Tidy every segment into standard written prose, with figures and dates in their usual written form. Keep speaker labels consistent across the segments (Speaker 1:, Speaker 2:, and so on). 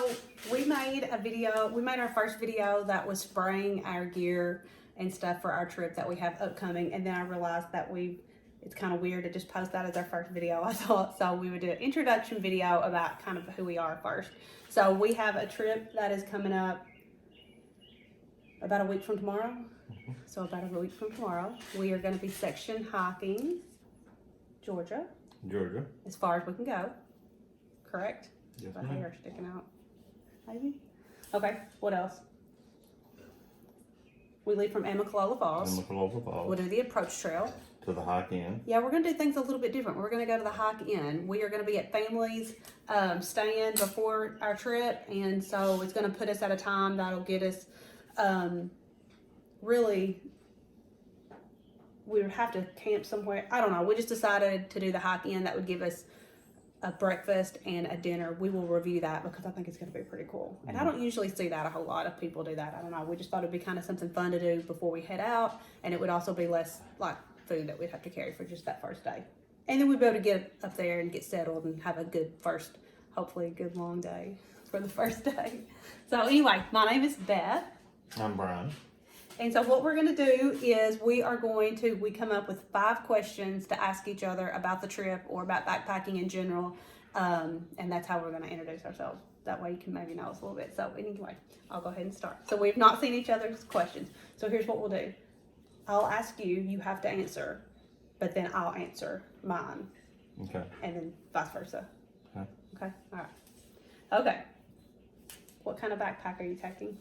Speaker 1: So we made our first video that was spraying our gear and stuff for our trip that we have upcoming. And then I realized that it's kind of weird to just post that as our first video. I thought so we would do an introduction video about kind of who we are first. So we have a trip that is coming up about a week from tomorrow. So about a week from tomorrow, we are going to be section hiking Georgia, as far as we can go. Correct?
Speaker 2: Yes,
Speaker 1: The
Speaker 2: ma'am.
Speaker 1: hair sticking out. Maybe? Okay, what else? We leave from Amicalola Falls. We'll do the approach trail.
Speaker 2: To the hike in.
Speaker 1: Yeah, we're going to do things a little bit different. We're going to go to the hike in. We are going to be at families staying before our trip, and so it's going to put us at a time that'll get us really, we would have to camp somewhere. I don't know. We just decided to do the hike in. That would give us a breakfast and a dinner. We will review that because I think it's going to be pretty cool. And I don't usually see that a whole lot of people do that. I don't know. We just thought it'd be kind of something fun to do before we head out, and it would also be less like food that we'd have to carry for just that first day. And then we'd be able to get up there and get settled and have a good first, hopefully a good long day for the first day. So anyway, my name is Beth.
Speaker 2: I'm Brian.
Speaker 1: And so what we're going to do is we come up with 5 questions to ask each other about the trip or about backpacking in general. And that's how we're going to introduce ourselves. That way you can maybe know us a little bit. So anyway, I'll go ahead and start. So we've not seen each other's questions. So here's what we'll do. I'll ask you, you have to answer, but then I'll answer mine.
Speaker 2: Okay.
Speaker 1: And then vice versa.
Speaker 2: Okay.
Speaker 1: Okay? All right. Okay. What kind of backpack are you taking?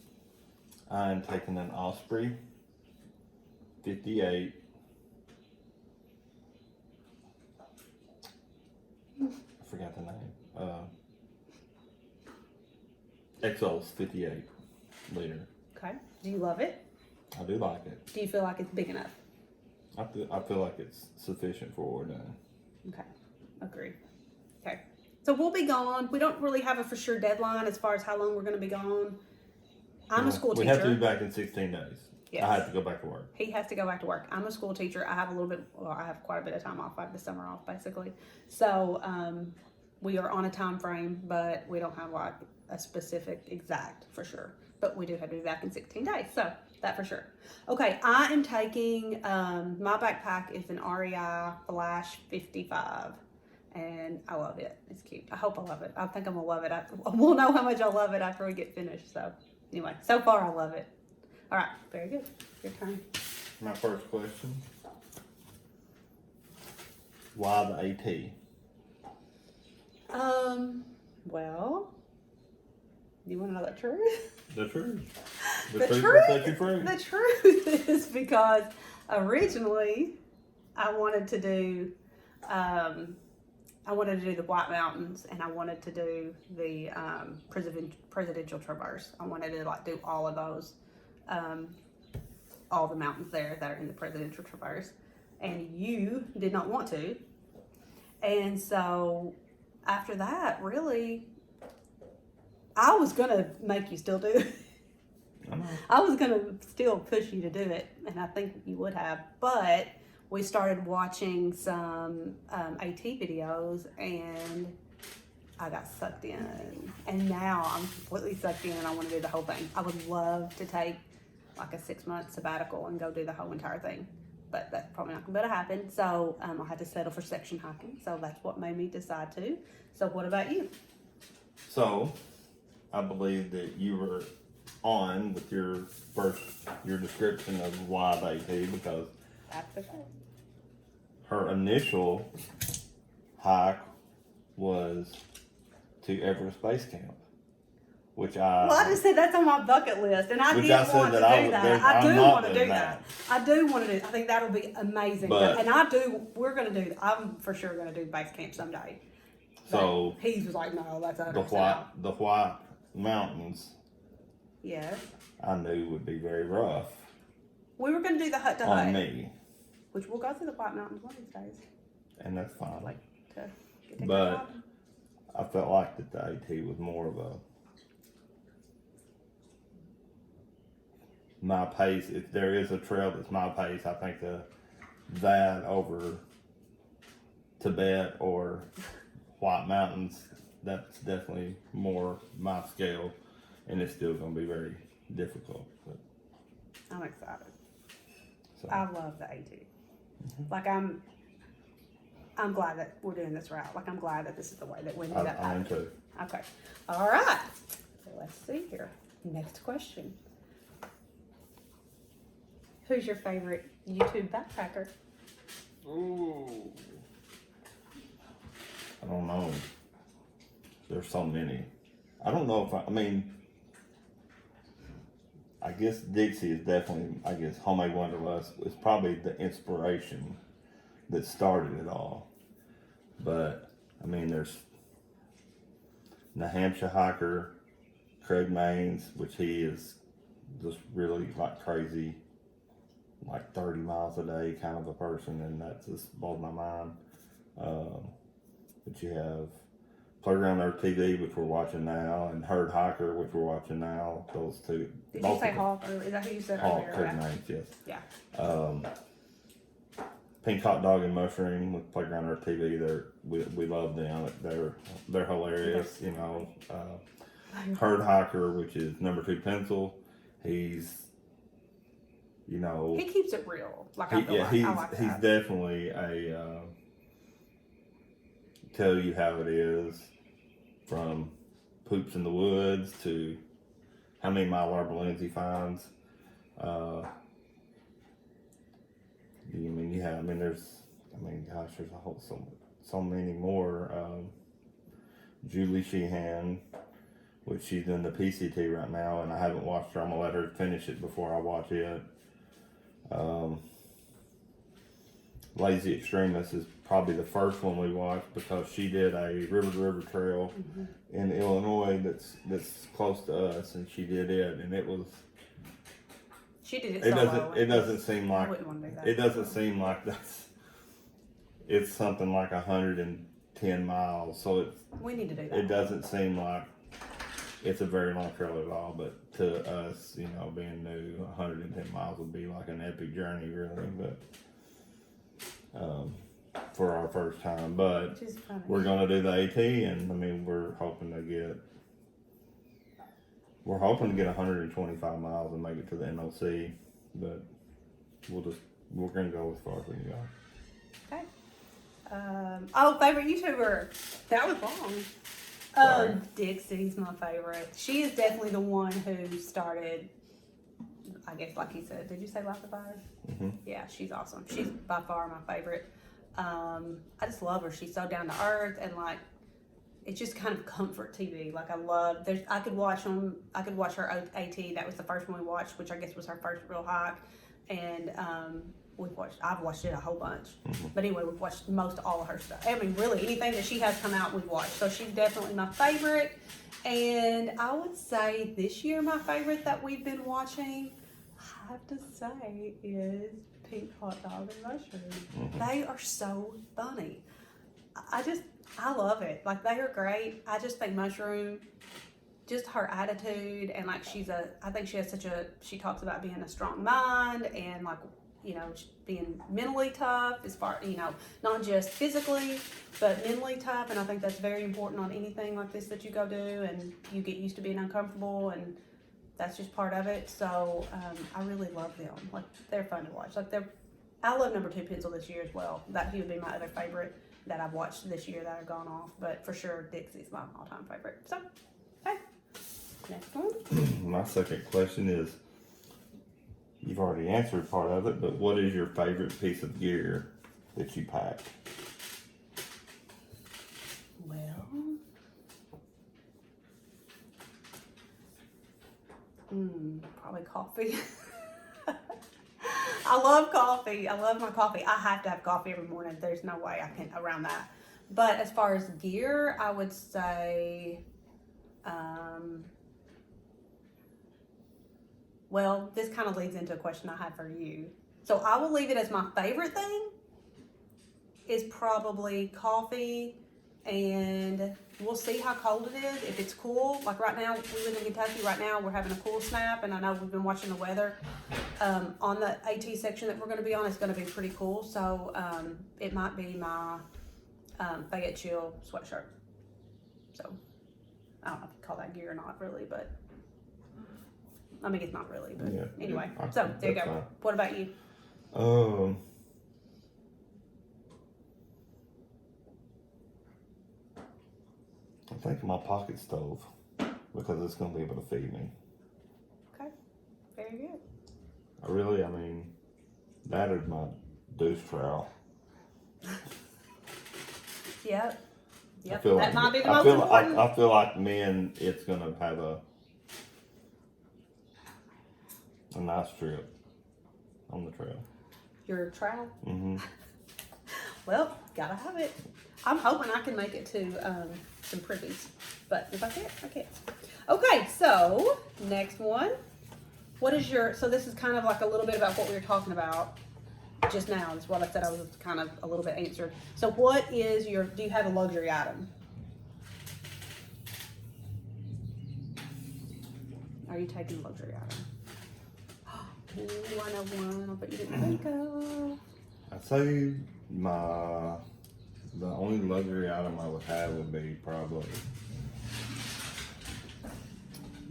Speaker 2: I'm taking an Osprey 58. I forgot the name. Exos 58 liter.
Speaker 1: Okay. Do you love it?
Speaker 2: I do like it.
Speaker 1: Do you feel like it's big enough?
Speaker 2: I feel like it's sufficient for what we're doing.
Speaker 1: Okay. Agreed. Okay. So we'll be gone. We don't really have a for sure deadline as far as how long we're going to be gone. I'm a school teacher.
Speaker 2: We have to be back in 16 days.
Speaker 1: Yes.
Speaker 2: I have to go back to work.
Speaker 1: He has to go back to work. I'm a school teacher. I have I have quite a bit of time off. I have the summer off, basically. So we are on a time frame, but we don't have like a specific exact for sure. But we do have to be back in 16 days. So that for sure. Okay, I am taking, my backpack is an REI Flash 55. And I love it. It's cute. I hope I love it. I think I'm going to love it. We'll know how much I love it after we get finished. So anyway, so far I love it. All right, very good. Your turn.
Speaker 2: My first question. Why the AT?
Speaker 1: Well, you want to know the truth?
Speaker 2: The truth.
Speaker 1: The
Speaker 2: truth
Speaker 1: truth,
Speaker 2: will set you free.
Speaker 1: the truth is because originally I wanted to do the White Mountains, and I wanted to do the presidential traverse. I wanted to like do all of those, all the mountains there that are in the presidential traverse, and you did not want to. And so after that, really, I was gonna make you still do it. I was gonna still push you to do it, and I think you would have, but we started watching some AT videos, and I got sucked in. And now I'm completely sucked in, and I want to do the whole thing. I would love to take like a 6-month sabbatical and go do the whole entire thing, but that's probably not going to happen. So I'll have to settle for section hiking. So that's what made me decide to. So what about you?
Speaker 2: So, I believe that you were on with your description of why the AT, because
Speaker 1: That's okay.
Speaker 2: her initial hike was to Everest Base Camp, which
Speaker 1: Well, I just said that's on my bucket list, and I
Speaker 2: Which
Speaker 1: did
Speaker 2: I said
Speaker 1: want to
Speaker 2: that I
Speaker 1: do
Speaker 2: would-
Speaker 1: that.
Speaker 2: there's-
Speaker 1: I
Speaker 2: I'm
Speaker 1: do
Speaker 2: not
Speaker 1: want to do
Speaker 2: doing
Speaker 1: that.
Speaker 2: that.
Speaker 1: I do want to do. I think that'll be amazing.
Speaker 2: But-
Speaker 1: And we're going to do. I'm for sure going to do base camp someday.
Speaker 2: So
Speaker 1: But he was like, no, that's 100%
Speaker 2: the
Speaker 1: out.
Speaker 2: White Mountains
Speaker 1: Yeah,
Speaker 2: I knew would be very rough
Speaker 1: we were going to do the hut to
Speaker 2: on
Speaker 1: hut,
Speaker 2: me,
Speaker 1: which we'll go through the White Mountains one of these days.
Speaker 2: and that's fine.
Speaker 1: Like to get
Speaker 2: But I felt like that the AT was more of my pace. If there is a trail that's my pace, I think that over Tibet or White Mountains that's definitely more my scale, and it's still going to be very difficult. But,
Speaker 1: I'm excited.
Speaker 2: so.
Speaker 1: I love the AT. Like I'm glad that we're doing this route. Like I'm glad that this is the way that we ended up.
Speaker 2: I am too.
Speaker 1: Okay. All right. So let's see here. Next question. Who's your favorite YouTube backpacker?
Speaker 2: Ooh. I don't know. There's so many. I don't know if I mean, I guess Dixie is definitely, I guess, Homemade Wanderlust is probably the inspiration that started it all. But, I mean, there's New Hampshire hiker, Craig Maines, which he is just really like crazy, like 30 miles a day kind of a person, and that just blows my mind. But you have Playground Earth TV, which we're watching now, and Herd Hiker, which we're watching now. Those two.
Speaker 1: Did you say Hawk? Or is that who you said
Speaker 2: Hawk,
Speaker 1: earlier?
Speaker 2: Craig Maines, yes.
Speaker 1: Yeah.
Speaker 2: Pink Hot Dog and Mushroom with Playground Earth TV. We love them. They're hilarious. You know, Herd Hiker, which is number 2 Pencil. He's, you know,
Speaker 1: he keeps it real. Like I feel like I like
Speaker 2: he's
Speaker 1: that.
Speaker 2: definitely a tell you how it is, from poops in the woods to how many Mylar balloons he finds. There's a whole so many more. Julie Sheehan, which she's in the PCT right now, and I haven't watched her. I'm gonna let her finish it before I watch it. Lazy Extremist is probably the first one we watched because she did a river to river trail in Illinois that's close to us, and she did it, and it was.
Speaker 1: She did it solo.
Speaker 2: It doesn't seem
Speaker 1: I
Speaker 2: like
Speaker 1: wouldn't want to do that.
Speaker 2: it doesn't seem like that's. It's something like 110 miles, so
Speaker 1: We need to do that.
Speaker 2: it doesn't seem like it's a very long trail at all. But to us, you know, being new, 110 miles would be like an epic journey, really. But for our first time, but
Speaker 1: Which is funny.
Speaker 2: we're gonna do the AT, and I mean, we're hoping to get 125 miles and make it to the NOC, but we're gonna go as far as we can go.
Speaker 1: Okay. Favorite YouTuber. That was long.
Speaker 2: Sorry.
Speaker 1: Dixie's my favorite. She is definitely the one who started, I guess, like you said. Did you say Life of Fire?
Speaker 2: Mm-hmm.
Speaker 1: Yeah, she's awesome. She's by far my favorite. I just love her. She's so down to earth, and like, it's just kind of comfort TV. Like I could watch her AT. That was the first one we watched, which I guess was her first real hike. And I've watched it a whole bunch.
Speaker 2: Mm-hmm.
Speaker 1: But anyway, we've watched most all of her stuff. I mean, really, anything that she has come out, we've watched. So she's definitely my favorite. And I would say this year, my favorite that we've been watching, I have to say, is Pink Hot Dog and Mushroom.
Speaker 2: Mm-hmm.
Speaker 1: They are so funny. I love it. Like, they are great. I just think Mushroom, just her attitude, and like I think she talks about being a strong mind, and like, you know, being mentally tough as far, you know, not just physically, but mentally tough. And I think that's very important on anything like this that you go do, and you get used to being uncomfortable, and that's just part of it. So I really love them. Like, they're fun to watch. Like, I love number 2 Pencil this year as well. That he would be my other favorite that I've watched this year that have gone off. But for sure, Dixie's my all-time favorite. So, okay. Next one.
Speaker 2: My second question is, you've already answered part of it, but what is your favorite piece of gear that you pack?
Speaker 1: Well, probably coffee. I love coffee. I love my coffee. I have to have coffee every morning. There's no way I can around that. But as far as gear, I would say, well, this kind of leads into a question I have for you. So I will leave it as my favorite thing is probably coffee, and we'll see how cold it is. If it's cool, like right now, we live in Kentucky. Right now, we're having a cool snap, and I know we've been watching the weather. On the AT section that we're going to be on, it's going to be pretty cool. So it might be my Fayette Chill sweatshirt. So I don't know if you call that gear or not really, but I mean it's not really. But
Speaker 2: Yeah.
Speaker 1: anyway,
Speaker 2: I
Speaker 1: so
Speaker 2: think
Speaker 1: there you
Speaker 2: that's
Speaker 1: go.
Speaker 2: fine.
Speaker 1: What about you?
Speaker 2: I think my pocket stove, because it's going to be able to feed me.
Speaker 1: Okay, very good.
Speaker 2: I mean, that is my douche trowel.
Speaker 1: Yep.
Speaker 2: I
Speaker 1: Yep.
Speaker 2: feel
Speaker 1: That
Speaker 2: like
Speaker 1: might be the
Speaker 2: I
Speaker 1: most
Speaker 2: feel
Speaker 1: important.
Speaker 2: I feel like men, it's going to have a nice trip on the trail.
Speaker 1: Your trowel.
Speaker 2: Mm-hmm.
Speaker 1: Well, gotta have it. I'm hoping I can make it to some privies, but if I can't, I can't. Okay, so next one. What is your? So this is kind of like a little bit about what we were talking about just now. Is what I said. I was kind of a little bit answered. So what is your? Do you have a luxury item? Are you taking a luxury item? Ooh, I know one, but you didn't think of.
Speaker 2: I'd say the only luxury item I would have would be probably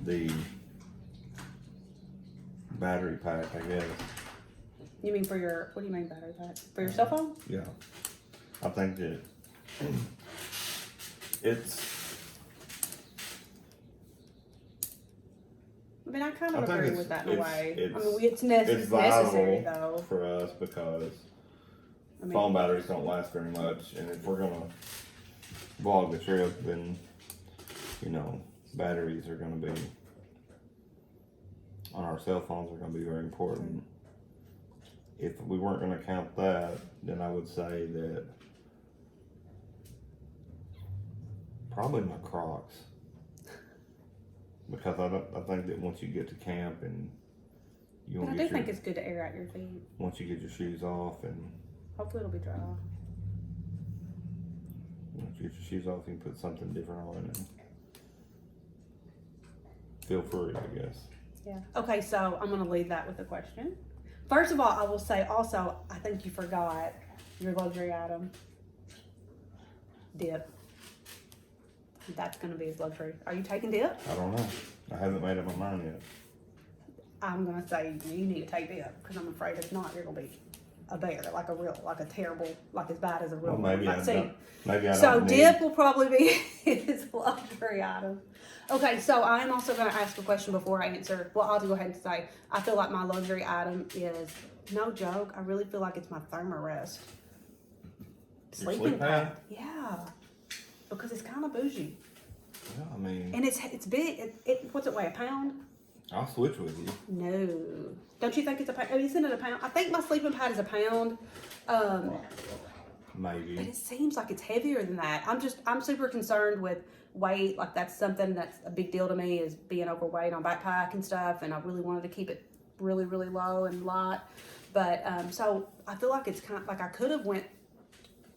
Speaker 2: the battery pack, I guess.
Speaker 1: You mean for your? What do you mean battery pack? For your cell phone?
Speaker 2: Yeah. I think that it's.
Speaker 1: I mean, I kind
Speaker 2: I
Speaker 1: of
Speaker 2: think
Speaker 1: agree
Speaker 2: it's-
Speaker 1: with that in a
Speaker 2: it's-
Speaker 1: way.
Speaker 2: it's-
Speaker 1: I mean, it's
Speaker 2: It's
Speaker 1: necessary
Speaker 2: vital
Speaker 1: though.
Speaker 2: for us because
Speaker 1: I mean,
Speaker 2: phone batteries don't last very much, and if we're gonna vlog the trip, then batteries are gonna be on our cell phones are gonna be very important. If we weren't gonna count that, then I would say that probably my Crocs, because I think that once you get to camp and you
Speaker 1: but I
Speaker 2: want
Speaker 1: do
Speaker 2: to get
Speaker 1: think it's good to air out your feet.
Speaker 2: once you get your shoes off and
Speaker 1: Hopefully, it'll be dry.
Speaker 2: once you get your shoes off, you can put something different on and feel free, I guess.
Speaker 1: Yeah. Okay, so I'm gonna lead that with a question. First of all, I will say also, I think you forgot your luxury item. Dip. That's gonna be his luxury. Are you taking dip?
Speaker 2: I don't know. I haven't made up my mind yet.
Speaker 1: I'm gonna say you need to take dip because I'm afraid if not, you're gonna be a bear, like a terrible, like as bad as a real
Speaker 2: Well, maybe
Speaker 1: one.
Speaker 2: I
Speaker 1: Like, see,
Speaker 2: don't. Maybe I
Speaker 1: so
Speaker 2: don't need.
Speaker 1: dip will probably be his luxury item. Okay, so I'm also going to ask a question before I answer. Well, I'll go ahead and say I feel like my luxury item is, no joke, I really feel like it's my Thermarest.
Speaker 2: Your
Speaker 1: Sleeping
Speaker 2: sleep pad?
Speaker 1: Yeah, because it's kind of bougie.
Speaker 2: Yeah, I mean,
Speaker 1: And it's big. What's it weigh, a pound?
Speaker 2: I'll switch with you.
Speaker 1: No. Don't you think it's a pound? Isn't it a pound? I think my sleeping pad is a pound.
Speaker 2: Maybe.
Speaker 1: But it seems like it's heavier than that. I'm super concerned with weight. Like that's something that's a big deal to me is being overweight on backpack and stuff. And I really wanted to keep it really, really low and light. But so I feel like it's kind of like I could have went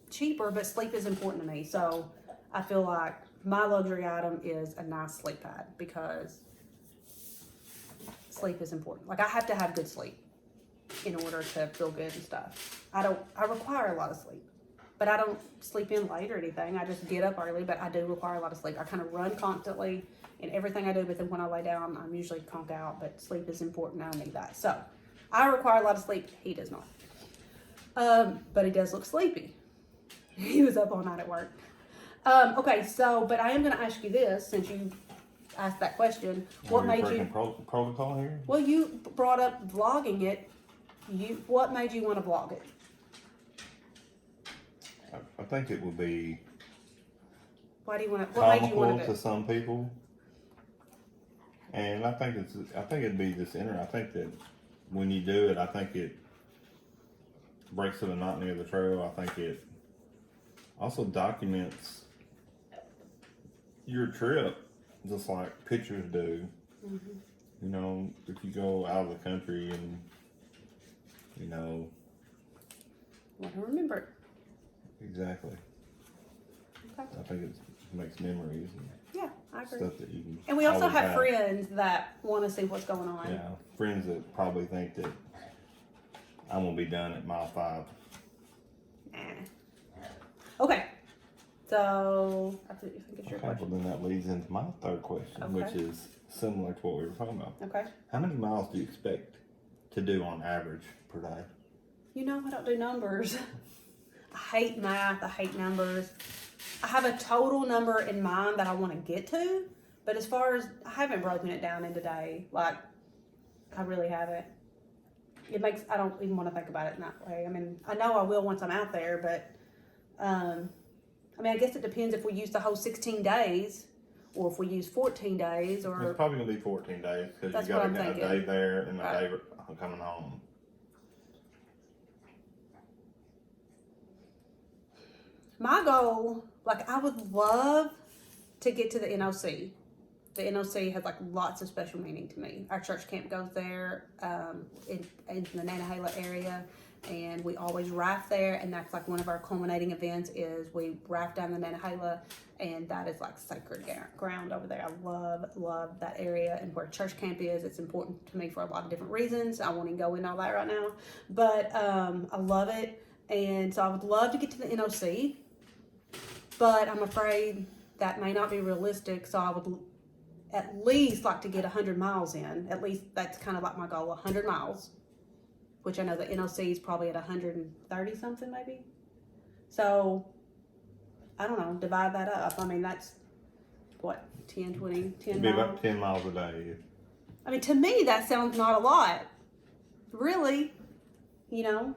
Speaker 1: cheaper, but sleep is important to me. So I feel like my luxury item is a nice sleep pad because sleep is important. Like I have to have good sleep in order to feel good and stuff. I require a lot of sleep. But I don't sleep in late or anything. I just get up early, but I do require a lot of sleep. I kind of run constantly in everything I do, but then when I lay down, I'm usually conked out, but sleep is important. I need that. So I require a lot of sleep. He does not. But he does look sleepy. He was up all night at work. Okay, so, but I am going to ask you this, since you asked that question. What made you...
Speaker 2: protocol here?
Speaker 1: Well, you brought up vlogging it. What made you want to vlog it?
Speaker 2: I think it would be
Speaker 1: Why do you want to? What made you want
Speaker 2: comical
Speaker 1: to?
Speaker 2: to some people, and I think it'd be this I think that when you do it, I think it breaks the monotony of the trail. I think it also documents your trip, just like pictures do.
Speaker 1: Mm-hmm.
Speaker 2: If you go out of the country and
Speaker 1: Want to remember it.
Speaker 2: exactly.
Speaker 1: Okay.
Speaker 2: I think it makes memories and
Speaker 1: Yeah, I agree.
Speaker 2: stuff that you can.
Speaker 1: And we also
Speaker 2: always
Speaker 1: have friends that want to see what's going on.
Speaker 2: Yeah, friends that probably think that I'm gonna be done at mile 5.
Speaker 1: Nah. Okay. So, I think it's your
Speaker 2: Okay, well
Speaker 1: question.
Speaker 2: then that leads into my third question,
Speaker 1: Okay.
Speaker 2: which is similar to what we were talking about.
Speaker 1: Okay.
Speaker 2: How many miles do you expect to do on average per day?
Speaker 1: You know, I don't do numbers. I hate math. I hate numbers. I have a total number in mind that I want to get to, but as far as I haven't broken it down into day, like I really haven't. I don't even want to think about it in that way. I mean, I know I will once I'm out there, but I mean, I guess it depends if we use the whole 16 days or if we use 14 days or.
Speaker 2: It's probably gonna be 14 days because
Speaker 1: That's
Speaker 2: you
Speaker 1: what
Speaker 2: got
Speaker 1: I'm
Speaker 2: a
Speaker 1: thinking.
Speaker 2: day there and a
Speaker 1: Right.
Speaker 2: day coming home.
Speaker 1: My goal, like, I would love to get to the NOC. The NOC has like lots of special meaning to me. Our church camp goes there in the Nantahala area, and we always raft there. And that's like one of our culminating events is we raft down the Nantahala, and that is like sacred ground over there. I love that area, and where church camp is, it's important to me for a lot of different reasons. I won't even go into all that right now, but I love it, and so I would love to get to the NOC, but I'm afraid that may not be realistic. So I would at least like to get 100 miles in. At least that's kind of like my goal, 100 miles, which I know the NOC is probably at 130 something maybe. So I don't know, divide that up. I mean, that's what, 10, 20, 10
Speaker 2: It'd be
Speaker 1: miles?
Speaker 2: about 10 miles a day.
Speaker 1: I mean, to me, that sounds not a lot. Really, 10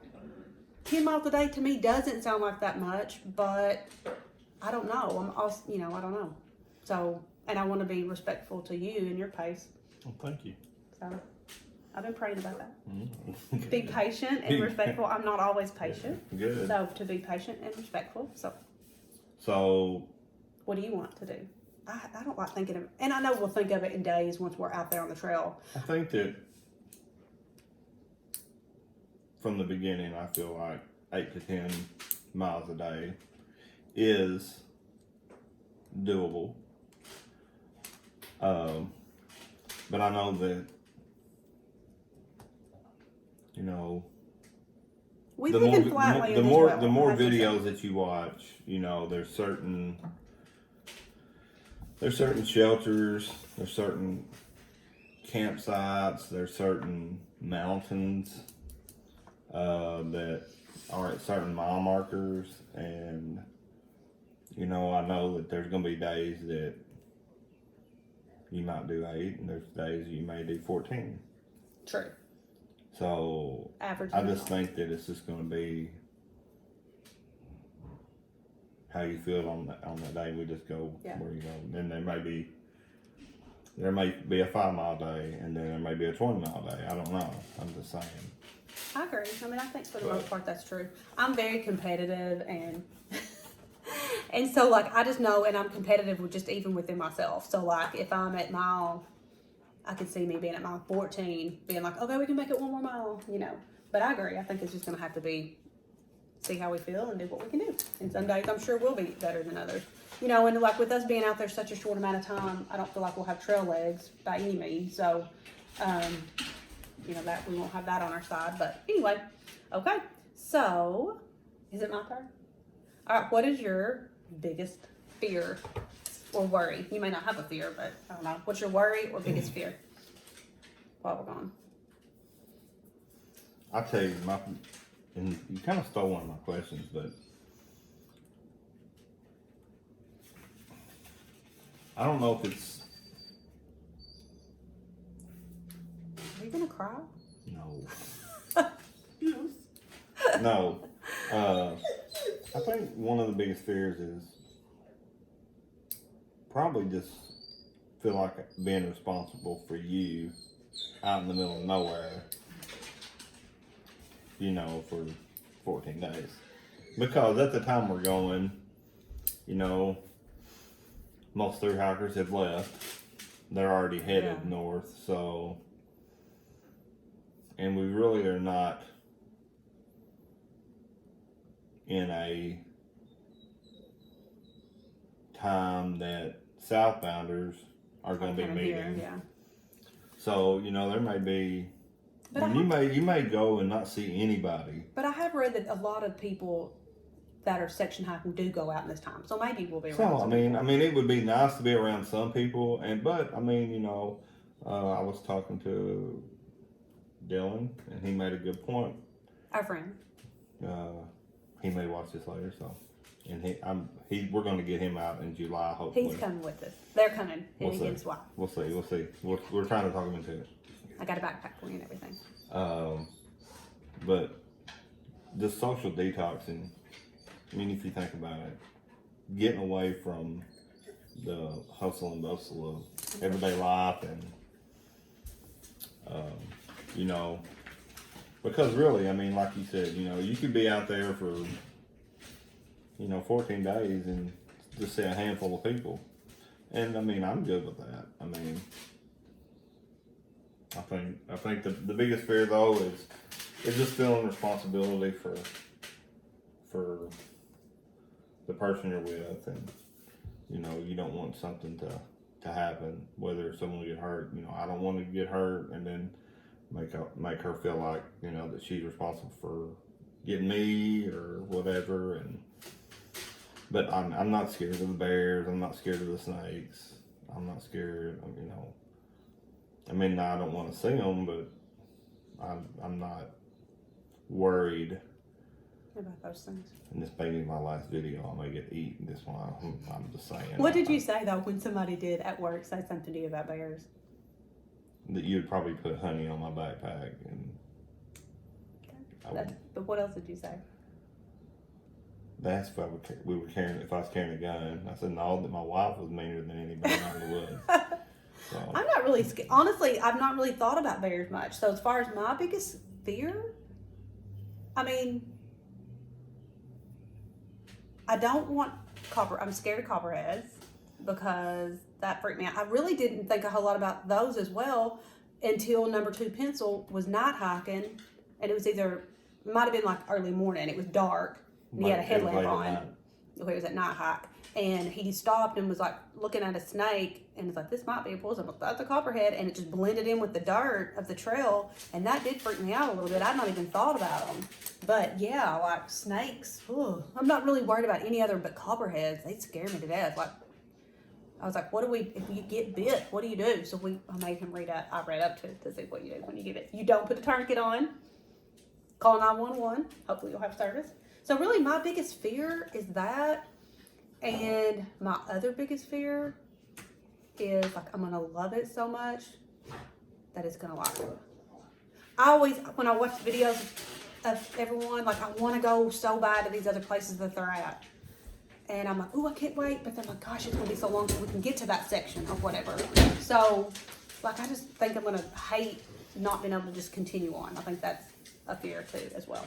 Speaker 1: miles a day to me doesn't sound like that much, but I don't know. I'm also, I don't know. So, and I want to be respectful to you and your pace.
Speaker 2: Well, thank you.
Speaker 1: So, I've been praying about that.
Speaker 2: Mm-hmm.
Speaker 1: Be patient and respectful. I'm not always patient.
Speaker 2: Good.
Speaker 1: So, to be patient and respectful.
Speaker 2: So,
Speaker 1: what do you want to do? I don't like thinking of it. And I know we'll think of it in days once we're out there on the trail.
Speaker 2: I think that from the beginning, I feel like 8 to 10 miles a day is doable. But I know that,
Speaker 1: We
Speaker 2: the
Speaker 1: live
Speaker 2: more,
Speaker 1: in flatland
Speaker 2: the
Speaker 1: as
Speaker 2: more,
Speaker 1: well,
Speaker 2: the more
Speaker 1: I have to say.
Speaker 2: videos that you watch, there's certain shelters, there's certain campsites, there's certain mountains that are at certain mile markers, and I know that there's gonna be days that you might do 8, and there's days you may do 14.
Speaker 1: True.
Speaker 2: So
Speaker 1: Average.
Speaker 2: I just think that it's just gonna be how you feel on that day. We just go where you go. Then there may be a 5 mile day, and then there may be a 20 mile day. I don't know. I'm just saying.
Speaker 1: I agree. I mean, I think for the most part that's true. I'm very competitive, and and so like I just know, and I'm competitive with just even within myself. So like if I'm at I could see me being at mile 14, being like, okay, we can make it 1 more mile, But I agree. I think it's just gonna have to be see how we feel and do what we can do. And some days I'm sure we'll be better than others. And like with us being out there such a short amount of time, I don't feel like we'll have trail legs by any means. So, that we won't have that on our side. But anyway, okay. So, is it my turn? All right. What is your biggest fear or worry? You may not have a fear, but I don't know. What's your worry or biggest fear while we're gone?
Speaker 2: I'll tell you, and you kind of stole one of my questions, but I don't know if it's.
Speaker 1: Are you gonna cry?
Speaker 2: No. No. I think one of the biggest fears is probably just feel like being responsible for you out in the middle of nowhere, for 14 days. Because at the time we're going, most through hikers have left. They're already headed north, so, and we really are not in a time that southbounders are going to be meeting.
Speaker 1: Yeah.
Speaker 2: So, there may be, you may go and not see anybody.
Speaker 1: But I have read that a lot of people that are section hiking do go out in this time. So maybe we'll be around.
Speaker 2: So, I mean, it would be nice to be around some people, but I mean, you know, I was talking to Dylan, and he made a good point.
Speaker 1: Our friend.
Speaker 2: He may watch this later, so, and we're going to get him out in July, hopefully.
Speaker 1: He's coming with us. They're coming.
Speaker 2: We'll
Speaker 1: Him
Speaker 2: see.
Speaker 1: and his wife.
Speaker 2: We'll see. We're trying to talk him into it.
Speaker 1: I got a backpack for you and everything.
Speaker 2: But the social detoxing, I mean, if you think about it, getting away from the hustle and bustle of everyday life and, you know, because really, I mean, like you said, you know, you could be out there for, you know, 14 days and just see a handful of people. And I mean, I'm good with that. I mean, I think the biggest fear though is just feeling responsibility for the person you're with, and you know, you don't want something to happen, whether someone get hurt. You know, I don't want to get hurt and then make her feel like, you know, that she's responsible for getting me or whatever. But I'm not scared of the bears. I'm not scared of the snakes. I'm not scared. You know, I mean, I don't want to see them, but I'm not worried.
Speaker 1: About those things.
Speaker 2: And this may be my last video. I may get eaten this one. I'm just saying.
Speaker 1: What did you say though when somebody did at work say something to you about bears?
Speaker 2: That you'd probably put honey on my backpack, and
Speaker 1: But what else did you say?
Speaker 2: That's if we were carrying. If I was carrying a gun, I said no. That my wife was meaner than anybody in the woods. So.
Speaker 1: I'm not really scared. Honestly, I've not really thought about bears much. So as far as my biggest fear, I mean, I don't want I'm scared of copperheads because that freaked me out. I really didn't think a whole lot about those as well until number 2 pencil was night hiking, and it was it might have been like early morning. It was dark, and he had a headlamp on. It was at night hike, and he stopped and was like looking at a snake, and was like, "This might be a poison." That's a copperhead, and it just blended in with the dirt of the trail, and that did freak me out a little bit. I'd not even thought about them, but yeah, like snakes. I'm not really worried about any other but copperheads. They scare me to death. Like, I was like, "What do we? If you get bit, what do you do?" So I made him read up. I read up to see what you do when you get bit. You don't put a tourniquet on. Call 911. Hopefully, you'll have service. So really, my biggest fear is that, and my other biggest fear is like I'm gonna love it so much that it's gonna like it. I always, when I watch videos of everyone, like I want to go so bad to these other places that they're at, and I'm like, "Ooh, I can't wait!" But then, like, gosh, it's gonna be so long till we can get to that section or whatever. So, like, I just think I'm gonna hate not being able to just continue on. I think that's a fear too, as well.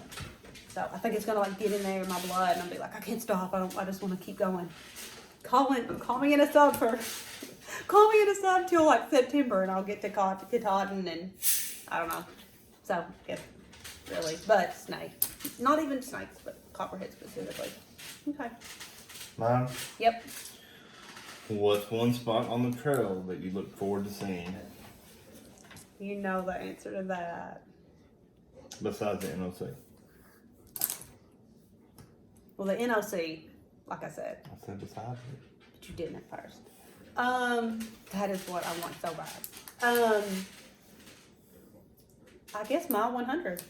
Speaker 1: So I think it's gonna like get in there in my blood, and I'll be like, I can't stop. I just want to keep going. Call me in a sub call me in a sub till like September, and I'll get to Katahdin, and I don't know. So yeah, really, but snakes, not even snakes, but copperhead specifically. Okay.
Speaker 2: Mine.
Speaker 1: Yep.
Speaker 2: What's one spot on the trail that you look forward to seeing?
Speaker 1: You know the answer to that.
Speaker 2: Besides the NOC.
Speaker 1: Well, the NOC, like I said.
Speaker 2: I said besides it.
Speaker 1: But you didn't at first. That is what I want so bad. I guess mile 100.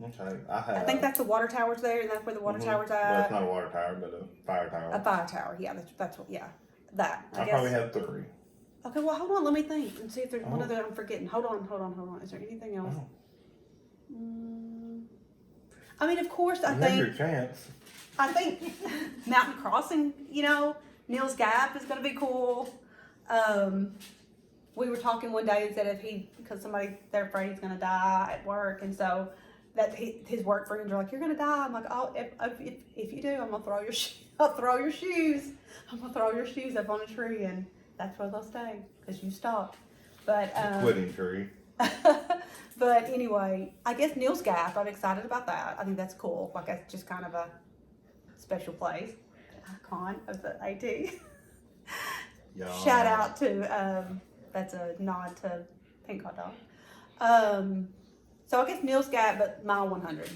Speaker 2: Okay,
Speaker 1: I think that's the water tower's there, and that's where the water tower's at.
Speaker 2: Well, it's not a water tower, but a fire tower.
Speaker 1: A fire tower, yeah. That's what, yeah. That. I guess.
Speaker 2: Probably have 3.
Speaker 1: Okay, well, hold on. Let me think and see if there's one other I'm forgetting. Hold on. Is there anything else? I mean, of course, I think.
Speaker 2: You have your chance.
Speaker 1: I think Mountain Crossing, you know, Neil's Gap is going to be cool. We were talking one day and said because they're afraid he's going to die at work, and so that his work friends are like, "You're going to die." I'm like, "Oh, if you do, I'm going to throw your I'll throw your shoes. I'm going to throw your shoes up on a tree, and that's where they'll stay because you stopped." But
Speaker 2: quitting tree.
Speaker 1: But anyway, I guess Neil's Gap. I'm excited about that. I think that's cool. Like, it's just kind of a special place, icon of the AT.
Speaker 2: Yeah.
Speaker 1: Shout out to that's a nod to Pink Hot Dog. So I guess Neil's Gap, but mile 100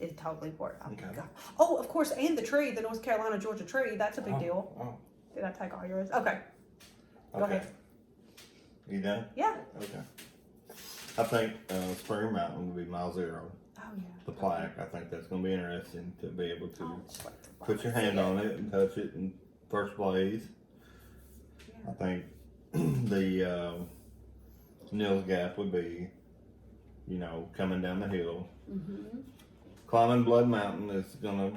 Speaker 1: It's totally worth it.
Speaker 2: Okay.
Speaker 1: Oh, of course, and the tree, the North Carolina Georgia tree. That's a big
Speaker 2: Oh,
Speaker 1: deal.
Speaker 2: Oh,
Speaker 1: Did I take all yours? Okay. Go
Speaker 2: okay.
Speaker 1: ahead.
Speaker 2: You done?
Speaker 1: Yeah.
Speaker 2: Okay. I think Springer Mountain will be mile 0.
Speaker 1: Oh yeah.
Speaker 2: The plaque. I think that's going to be interesting to be able to
Speaker 1: Oh, just like to
Speaker 2: put your
Speaker 1: see
Speaker 2: hand
Speaker 1: it.
Speaker 2: on it and touch it in first blaze.
Speaker 1: Yeah.
Speaker 2: I think the Nils Gap would be, coming down the hill.
Speaker 1: Mm-hmm.
Speaker 2: Climbing Blood Mountain is gonna,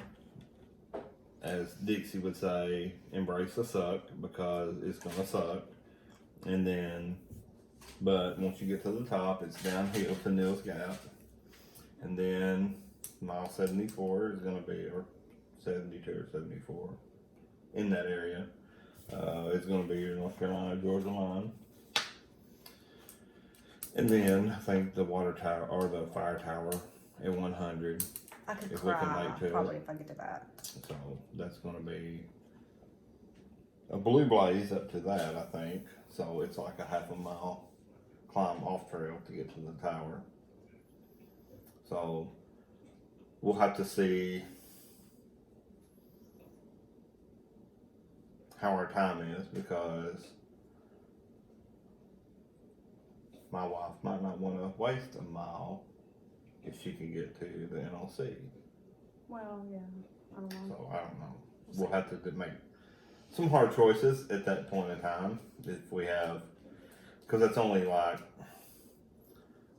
Speaker 2: as Dixie would say, embrace the suck because it's gonna suck. And then, but once you get to the top, it's downhill to Nils Gap. And then mile 74 is gonna be, or 72 or 74, in that area. It's gonna be your North Carolina Georgia line. And then I think the water tower or the fire tower at 100.
Speaker 1: I could
Speaker 2: If we can
Speaker 1: cry
Speaker 2: make to it.
Speaker 1: probably if I get to that.
Speaker 2: So that's going to be a blue blaze up to that, I think. So it's like a half a mile climb off trail to get to the tower. So we'll have to see how our time is because my wife might not want to waste a mile if she can get to the NLC.
Speaker 1: Well, yeah. I don't know.
Speaker 2: So I don't know. We'll have to make some hard choices at that point in time if we have, because that's only like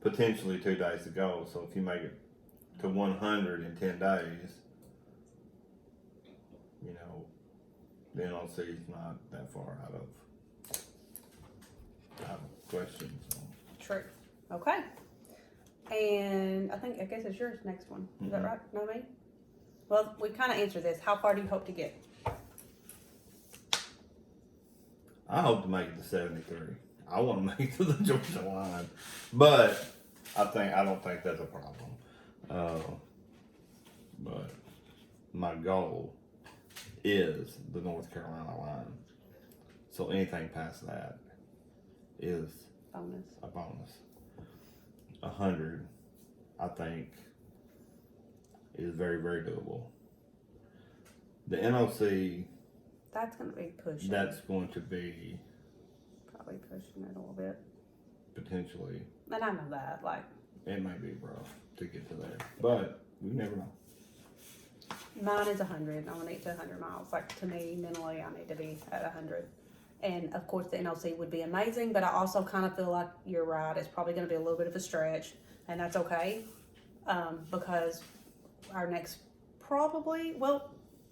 Speaker 2: potentially 2 days to go. So if you make it to 100 in 10 days, the NLC is not that far out of question. So.
Speaker 1: True. Okay. And I guess it's yours next one. Is that right? No, me? Well, we kind of answered this. How far do you hope to get?
Speaker 2: I hope to make it to 73. I want to make it to the Georgia line, but I don't think that's a problem. But my goal is the North Carolina line. So anything past that is
Speaker 1: Bonus.
Speaker 2: a bonus. 100, I think, is very, very doable. The NOC,
Speaker 1: That's going to be pushing.
Speaker 2: that's going to be
Speaker 1: Probably pushing it a little bit.
Speaker 2: potentially,
Speaker 1: And I know that. Like,
Speaker 2: it may be rough to get to there, but we never know.
Speaker 1: mine is 100. I want to get to 100 miles. Like, to me, mentally, I need to be at 100. And, of course, the NLC would be amazing, but I also kind of feel like you're right. It's probably going to be a little bit of a stretch, and that's okay because our next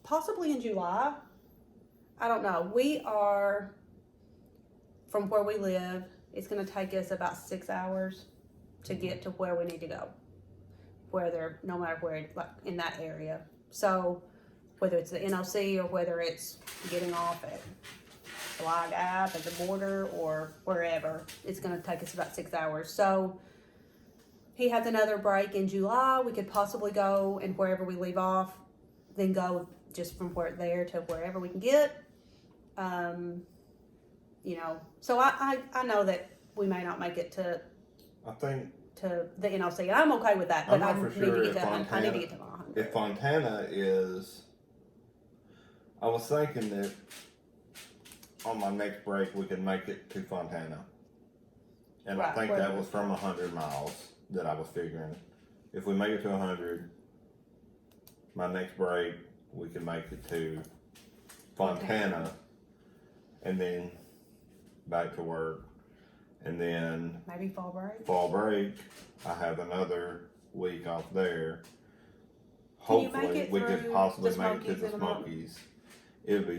Speaker 1: possibly in July. I don't know. We are, from where we live, it's going to take us about 6 hours to get to where we need to go. No matter where, like in that area. So, whether it's the NLC or whether it's getting off at Flag Gap at the border or wherever, it's going to take us about 6 hours. So, he has another break in July. We could possibly go and wherever we leave off, then go just from there to wherever we can get. So I know that we may not make it to the NLC. And I'm okay with that, but I need to get to 100.
Speaker 2: If Fontana is, I was thinking that on my next break we could make it to Fontana. And I think that was from 100 miles that I was figuring. If we make it to 100, my next break, we can make it to Fontana and then back to work. And then
Speaker 1: maybe fall
Speaker 2: break, I have another week off there.
Speaker 1: Can you
Speaker 2: Hopefully,
Speaker 1: make it
Speaker 2: we could
Speaker 1: through
Speaker 2: possibly
Speaker 1: the
Speaker 2: make it to
Speaker 1: Smokies
Speaker 2: the
Speaker 1: in a month?
Speaker 2: Smokies. It would be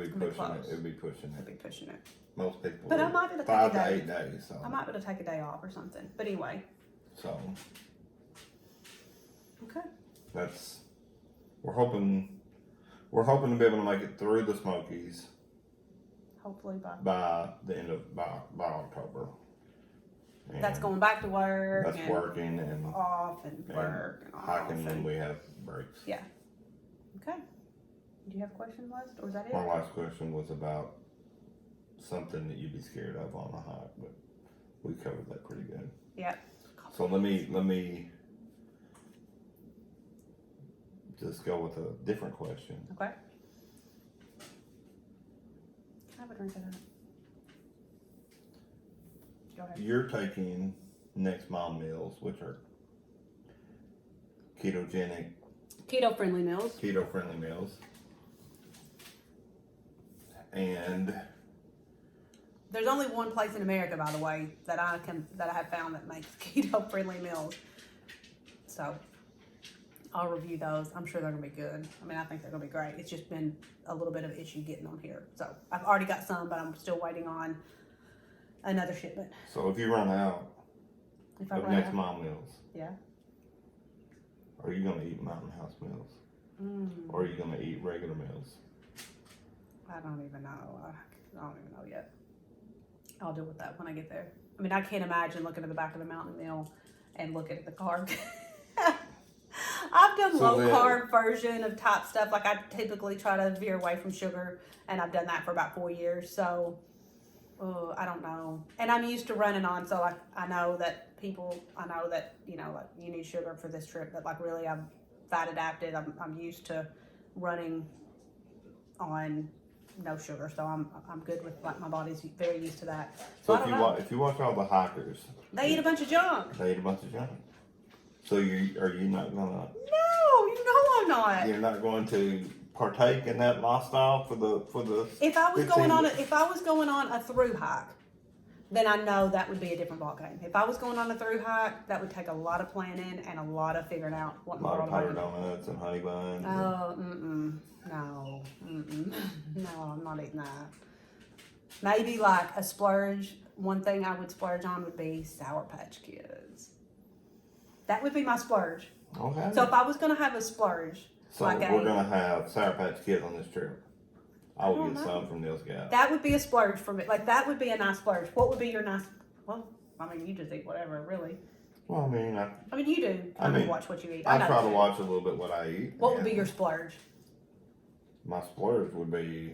Speaker 2: pushing
Speaker 1: close.
Speaker 2: it. It would be pushing
Speaker 1: I'd
Speaker 2: it.
Speaker 1: be pushing it.
Speaker 2: Most people.
Speaker 1: But I might be able to
Speaker 2: 5
Speaker 1: take a
Speaker 2: to
Speaker 1: day.
Speaker 2: 8 days. So.
Speaker 1: I might be able to take a day off or something. But anyway.
Speaker 2: So.
Speaker 1: Okay.
Speaker 2: We're hoping to be able to make it through the Smokies.
Speaker 1: Hopefully
Speaker 2: by the end of by October. And
Speaker 1: that's going back to work.
Speaker 2: That's working and
Speaker 1: off and work and off.
Speaker 2: Hiking when we have breaks.
Speaker 1: Yeah. Okay. Do you have a question, last, or is that it?
Speaker 2: My last question was about something that you'd be scared of on a hike, but we covered that pretty good.
Speaker 1: Yeah.
Speaker 2: So let me just go with a different question.
Speaker 1: Okay. Can I have a drink of that? Go ahead.
Speaker 2: You're taking next mile meals, which are ketogenic,
Speaker 1: Keto-friendly meals.
Speaker 2: keto-friendly meals, and
Speaker 1: There's only one place in America, by the way, that I have found that makes keto-friendly meals. So I'll review those. I'm sure they're gonna be good. I mean, I think they're gonna be great. It's just been a little bit of an issue getting them here. So I've already got some, but I'm still waiting on another shipment.
Speaker 2: so if you run out
Speaker 1: If I
Speaker 2: of
Speaker 1: run
Speaker 2: next
Speaker 1: out,
Speaker 2: mile meals,
Speaker 1: yeah.
Speaker 2: are you gonna eat Mountain House meals, or are you gonna eat regular meals?
Speaker 1: I don't even know. I don't even know yet. I'll deal with that when I get there. I mean, I can't imagine looking at the back of the Mountain Meal and looking at the carb. I've done low carb version of top stuff. Like I typically try to veer away from sugar, and I've done that for about 4 years. So I don't know. And I'm used to running on, so like I know that you know, like you need sugar for this trip, but like really I'm fat adapted. I'm used to running on no sugar, so I'm good with, like, my body's very used to that.
Speaker 2: So
Speaker 1: I don't know.
Speaker 2: if you watch all the hikers,
Speaker 1: They eat a bunch of junk.
Speaker 2: they eat a bunch of junk. So are you not gonna?
Speaker 1: No, you know I'm not.
Speaker 2: You're not going to partake in that lifestyle for the.
Speaker 1: If I was
Speaker 2: 15
Speaker 1: going on a through hike, then I know that would be a different ballgame. If I was going on a through hike, that would take a lot of planning and a lot of figuring out what
Speaker 2: A
Speaker 1: in the
Speaker 2: lot
Speaker 1: world
Speaker 2: of
Speaker 1: am I
Speaker 2: powdered
Speaker 1: doing.
Speaker 2: donuts and honey buns.
Speaker 1: Oh, no, I'm not eating that. Maybe like a splurge. One thing I would splurge on would be Sour Patch Kids. That would be my splurge.
Speaker 2: Okay.
Speaker 1: So if I was gonna have a splurge,
Speaker 2: So
Speaker 1: like
Speaker 2: we're gonna have Sour Patch Kids on this trip. I will
Speaker 1: don't
Speaker 2: get
Speaker 1: know.
Speaker 2: some from Neil's Gap.
Speaker 1: that would be a splurge for me. Like that would be a nice splurge. What would be your nice? Well, I mean, you just eat whatever, really.
Speaker 2: Well, I mean,
Speaker 1: I mean, you do.
Speaker 2: I mean,
Speaker 1: watch what you eat.
Speaker 2: I
Speaker 1: know
Speaker 2: try
Speaker 1: you
Speaker 2: to
Speaker 1: do.
Speaker 2: watch a little bit what I eat.
Speaker 1: What would be
Speaker 2: and
Speaker 1: your splurge?
Speaker 2: My splurge would be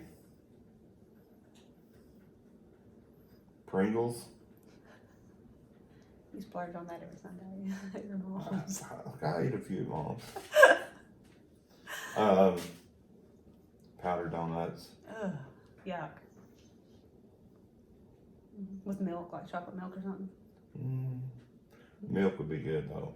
Speaker 2: Pringles.
Speaker 1: You splurge on that every Sunday at your mom's.
Speaker 2: I eat a few moms. Powdered donuts.
Speaker 1: Ugh, yuck. With milk, like chocolate milk or something.
Speaker 2: Milk would be good though.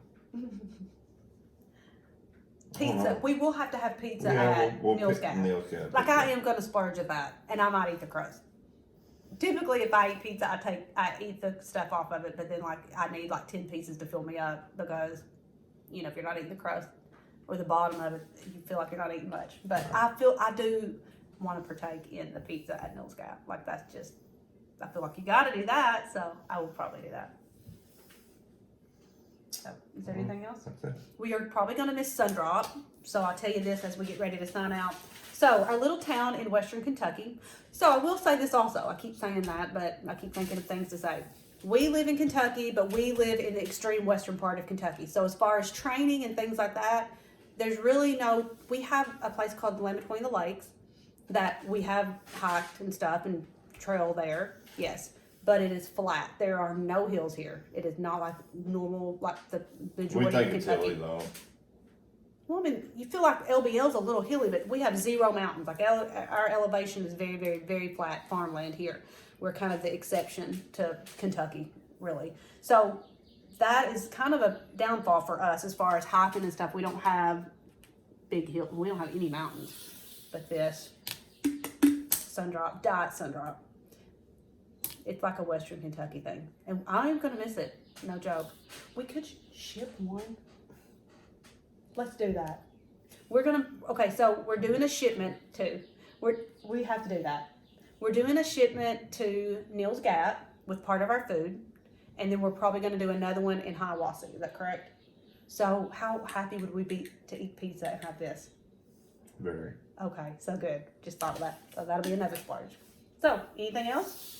Speaker 1: Pizza. We will have to have pizza
Speaker 2: Yeah,
Speaker 1: at
Speaker 2: we'll
Speaker 1: Neil's
Speaker 2: pick
Speaker 1: Gap.
Speaker 2: Neil's Gap.
Speaker 1: Like I am gonna splurge at that, and I might eat the crust. Typically, if I eat pizza, I eat the stuff off of it, but then like I need like 10 pieces to fill me up because, you know, if you're not eating the crust or the bottom of it, you feel like you're not eating much. But I do want to partake in the pizza at Neil's Gap. Like that's just, I feel like you got to do that, so I will probably do that. So, is there anything else?
Speaker 2: That's it.
Speaker 1: We are probably going to miss Sundrop, so I'll tell you this as we get ready to sign out. So, our little town in western Kentucky. So, I will say this also. I keep saying that, but I keep thinking of things to say. We live in Kentucky, but we live in the extreme western part of Kentucky. So, as far as training and things like that, there's really no... We have a place called Land Between the Lakes that we have hiked and stuff and trail there, yes. But it is flat. There are no hills here. It is not like normal, like the majority
Speaker 2: We think
Speaker 1: of
Speaker 2: it's
Speaker 1: Kentucky.
Speaker 2: hilly though.
Speaker 1: Well, I mean, you feel like LBL is a little hilly, but we have 0 mountains. Like our elevation is very, very, very flat farmland here. We're kind of the exception to Kentucky, really. So that is kind of a downfall for us as far as hiking and stuff. We don't have big hills. We don't have any mountains. But this Diet Sundrop. It's like a western Kentucky thing. And I am going to miss it. No joke. We could ship one. Let's do that. So we're doing a shipment too. We have to do that. We're doing a shipment to Neil's Gap with part of our food. And then we're probably going to do another one in Hiawassee. Is that correct? So how happy would we be to eat pizza and have this?
Speaker 2: Very.
Speaker 1: Okay, so good. Just thought of that. So that'll be another splurge. So, anything else?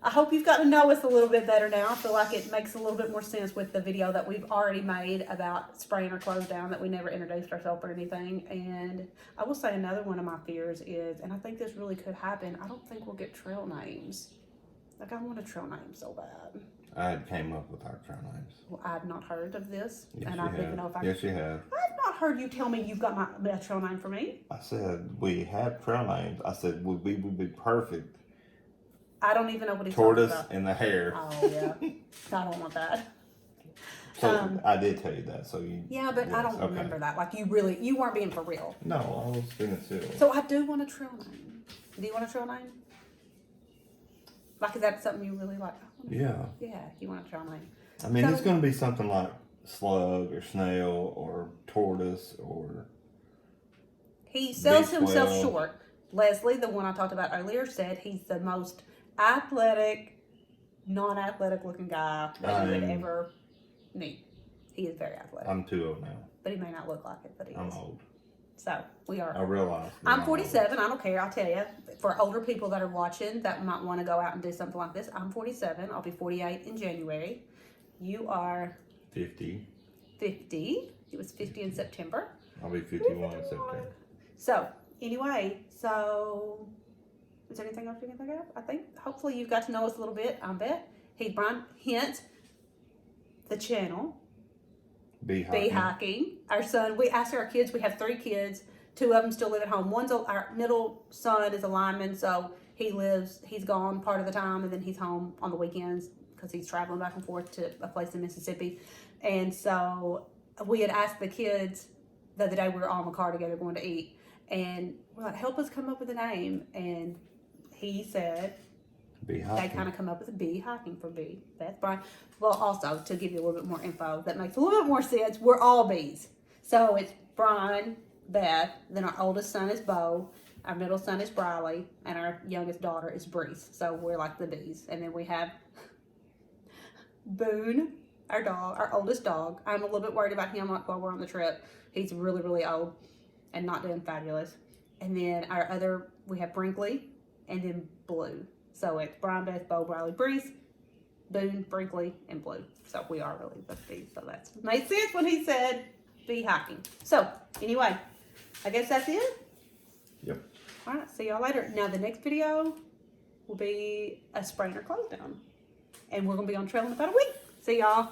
Speaker 1: I hope you've gotten to know us a little bit better now. I feel like it makes a little bit more sense with the video that we've already made about spraying our clothes down, that we never introduced ourselves or anything. And I will say another one of my fears is, and I think this really could happen, I don't think we'll get trail names. Like, I want a trail name so bad.
Speaker 2: I came up with our trail names.
Speaker 1: Well, I've not heard of this.
Speaker 2: Yes,
Speaker 1: and
Speaker 2: you
Speaker 1: I don't even
Speaker 2: have.
Speaker 1: know if I...
Speaker 2: Yes, you have.
Speaker 1: I've not heard you tell me you've got a trail name for me.
Speaker 2: I said we have trail names. I said we would be perfect.
Speaker 1: I don't even know what he's
Speaker 2: Tortoise
Speaker 1: talking about.
Speaker 2: and the hare.
Speaker 1: Oh, yeah. I don't want that.
Speaker 2: So I did tell you that. So you.
Speaker 1: Yeah, but I don't remember that. Like, you weren't being for real.
Speaker 2: No, I was being serious.
Speaker 1: So I do want a trail name. Do you want a trail name? Like, is that something you really like?
Speaker 2: Yeah.
Speaker 1: Yeah, you want a trail name.
Speaker 2: I mean,
Speaker 1: So-
Speaker 2: it's going to be something like slug or snail or tortoise or.
Speaker 1: He sells
Speaker 2: Big
Speaker 1: himself
Speaker 2: 12.
Speaker 1: short. Leslie, the one I talked about earlier, said he's the most athletic, non-athletic looking guy that you would ever meet. He is very athletic.
Speaker 2: I'm too old now.
Speaker 1: But he may not look like it, but he
Speaker 2: I'm
Speaker 1: is.
Speaker 2: old.
Speaker 1: So, we are.
Speaker 2: I realize. that
Speaker 1: I'm
Speaker 2: old.
Speaker 1: 47. I don't care. I'll tell you. For older people that are watching that might want to go out and do something like this, I'm 47. I'll be 48 in January. You are
Speaker 2: 50.
Speaker 1: 50. He was 50 in September.
Speaker 2: I'll be 51 in September.
Speaker 1: So, anyway, is there anything else you can think of? I think hopefully you've got to know us a little bit. I bet. Hey, Brian, hint, the channel.
Speaker 2: Bee
Speaker 1: Hiking. Our son, we asked our kids, we have 3 kids. 2 of them still live at home. Our middle son is a lineman, so he's gone part of the time, and then he's home on the weekends because he's traveling back and forth to a place in Mississippi. And so we had asked the kids the other day, we were all in the car together going to eat, and we're like, help us come up with a name. And he said,
Speaker 2: Bee
Speaker 1: they
Speaker 2: hiking.
Speaker 1: kind of come up with a bee, hiking for bee. That's Brian. Well, also, to give you a little bit more info, that makes a little bit more sense, we're all bees. So it's Brian, Beth, then our oldest son is Bo, our middle son is Briley, and our youngest daughter is Breeze. So we're like the bees. And then we have Boone, our dog, our oldest dog. I'm a little bit worried about him while we're on the trip. He's really, really old and not doing fabulous. And then we have Brinkley, and then Blue. So it's Brian, Beth, Bo, Briley, Breeze, Boone, Brinkley, and Blue. So we are really the bees. So that's made sense when he said bee hiking. So anyway, I guess that's it.
Speaker 2: Yep.
Speaker 1: All right, see y'all later. Now the next video will be a spraying or close down. And we're going to be on trail in about a week. See y'all.